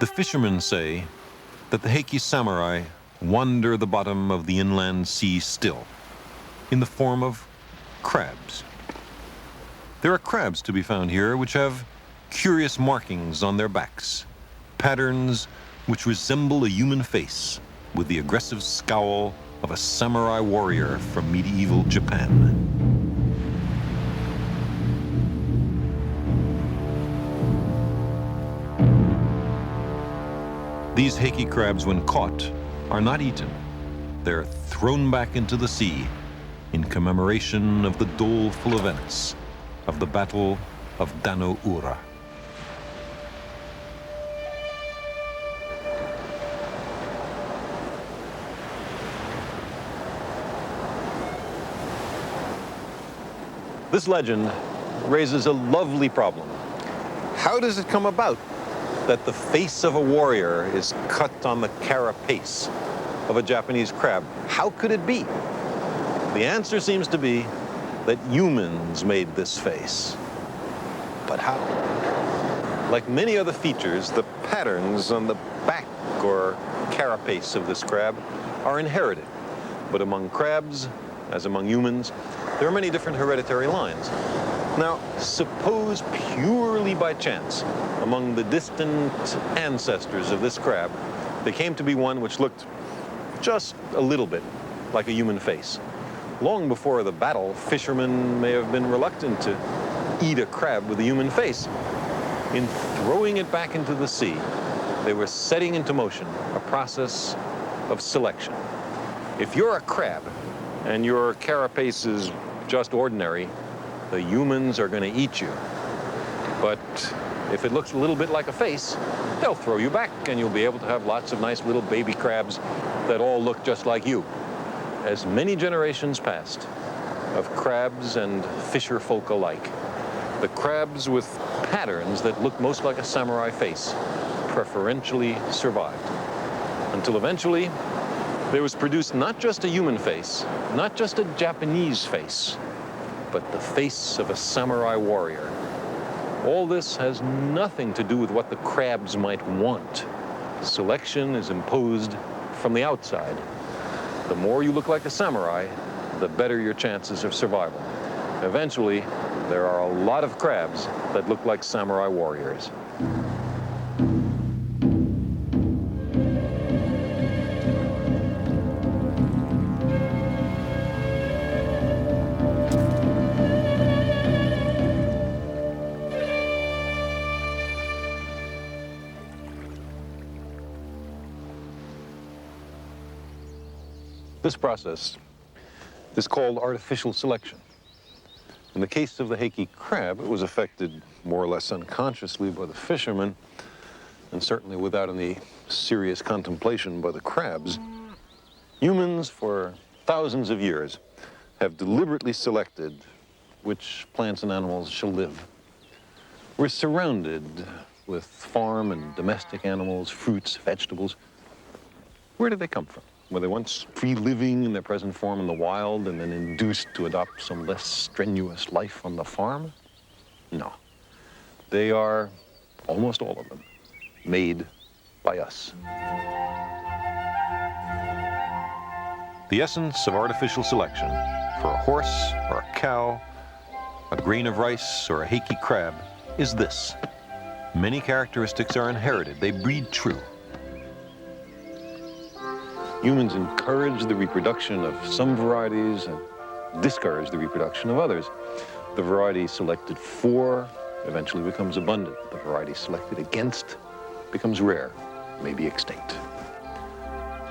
The fishermen say that the Heike samurai wander the bottom of the inland sea still, in the form of crabs. There are crabs to be found here which have curious markings on their backs, patterns which resemble a human face with the aggressive scowl of a samurai warrior from medieval Japan. These Heike crabs, when caught, are not eaten. They're thrown back into the sea in commemoration of the doleful events of the Battle of Dano-ura. This legend raises a lovely problem. How does it come about that the face of a warrior is cut on the carapace of a Japanese crab? How could it be? The answer seems to be that humans made this face. But how? Like many other features, the patterns on the back or carapace of this crab are inherited. But among crabs, as among humans, there are many different hereditary lines. Now, suppose purely by chance, among the distant ancestors of this crab, there came to be one which looked just a little bit like a human face. Long before the battle, fishermen may have been reluctant to eat a crab with a human face. In throwing it back into the sea, they were setting into motion a process of selection. If you're a crab and your carapace is just ordinary, the humans are going to eat you. But if it looks a little bit like a face, they'll throw you back and you'll be able to have lots of nice little baby crabs that all look just like you. As many generations passed of crabs and fisher folk alike, the crabs with patterns that look most like a samurai face preferentially survived. Until eventually, there was produced not just a human face, not just a Japanese face, but the face of a samurai warrior. All this has nothing to do with what the crabs might want. Selection is imposed from the outside. The more you look like a samurai, the better your chances of survival. Eventually, there are a lot of crabs that look like samurai warriors. This process is called artificial selection. In the case of the Heike crab, it was affected more or less unconsciously by the fishermen, and certainly without any serious contemplation by the crabs. Humans, for thousands of years, have deliberately selected which plants and animals shall live. We're surrounded with farm and domestic animals, fruits, vegetables. Where did they come from? Were they once free living in their present form in the wild and then induced to adopt some less strenuous life on the farm? No. They are, almost all of them, made by us. The essence of artificial selection for a horse or a cow, a grain of rice or a Heike crab is this. Many characteristics are inherited. They breed true. Humans encourage the reproduction of some varieties and discourage the reproduction of others. The variety selected for eventually becomes abundant. The variety selected against becomes rare, may be extinct.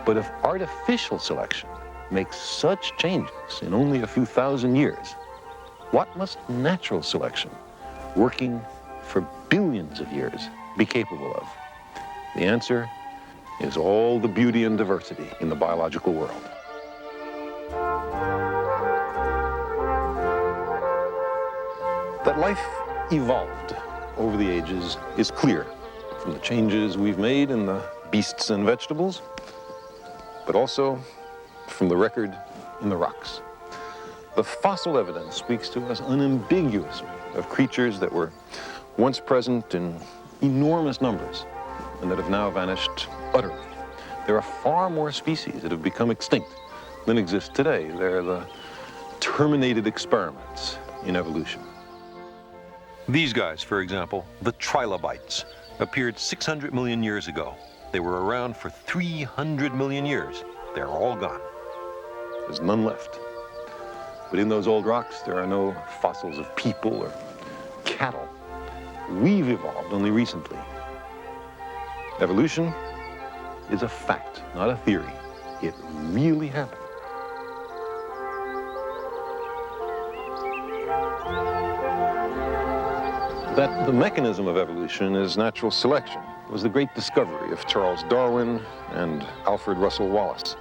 But if artificial selection makes such changes in only a few thousand years, what must natural selection, working for billions of years, be capable of? The answer is all the beauty and diversity in the biological world. That life evolved over the ages is clear from the changes we've made in the beasts and vegetables, but also from the record in the rocks. The fossil evidence speaks to us unambiguously of creatures that were once present in enormous numbers and that have now vanished utterly. There are far more species that have become extinct than exist today. They're the terminated experiments in evolution. These guys, for example, the trilobites, appeared 600 million years ago. They were around for 300 million years. They're all gone. There's none left. But in those old rocks, there are no fossils of people or cattle. We've evolved only recently. Evolution is a fact, not a theory. It really happened. That the mechanism of evolution is natural selection was the great discovery of Charles Darwin and Alfred Russel Wallace.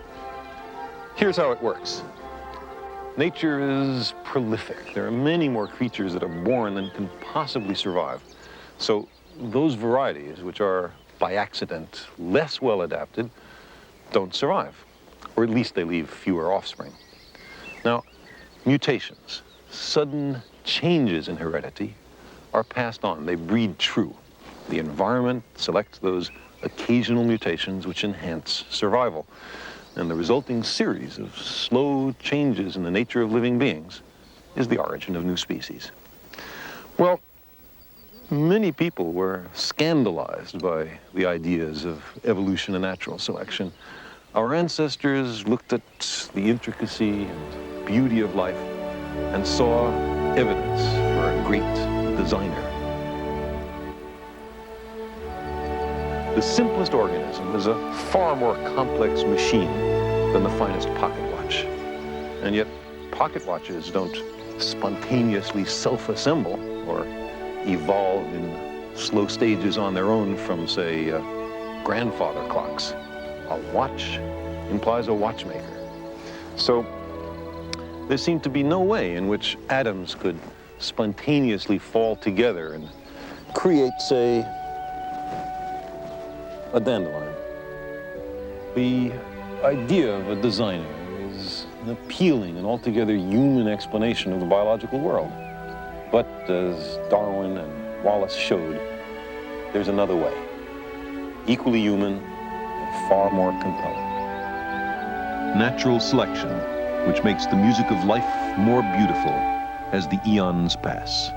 Here's how it works. Nature is prolific. There are many more creatures that are born than can possibly survive. So those varieties, which are by accident less well adapted, don't survive, or at least they leave fewer offspring. Now, mutations, sudden changes in heredity, are passed on. They breed true. The environment selects those occasional mutations which enhance survival. And the resulting series of slow changes in the nature of living beings is the origin of new species. Well, many people were scandalized by the ideas of evolution and natural selection. Our ancestors looked at the intricacy and beauty of life and saw evidence for a great designer. The simplest organism is a far more complex machine than the finest pocket watch. And yet, pocket watches don't spontaneously self-assemble or evolve in slow stages on their own from, say, grandfather clocks. A watch implies a watchmaker. So there seemed to be no way in which atoms could spontaneously fall together and create, say, a dandelion. The idea of a designer is an appealing and altogether human explanation of the biological world. But as Darwin and Wallace showed, there's another way, equally human and far more compelling. Natural selection, which makes the music of life more beautiful as the eons pass.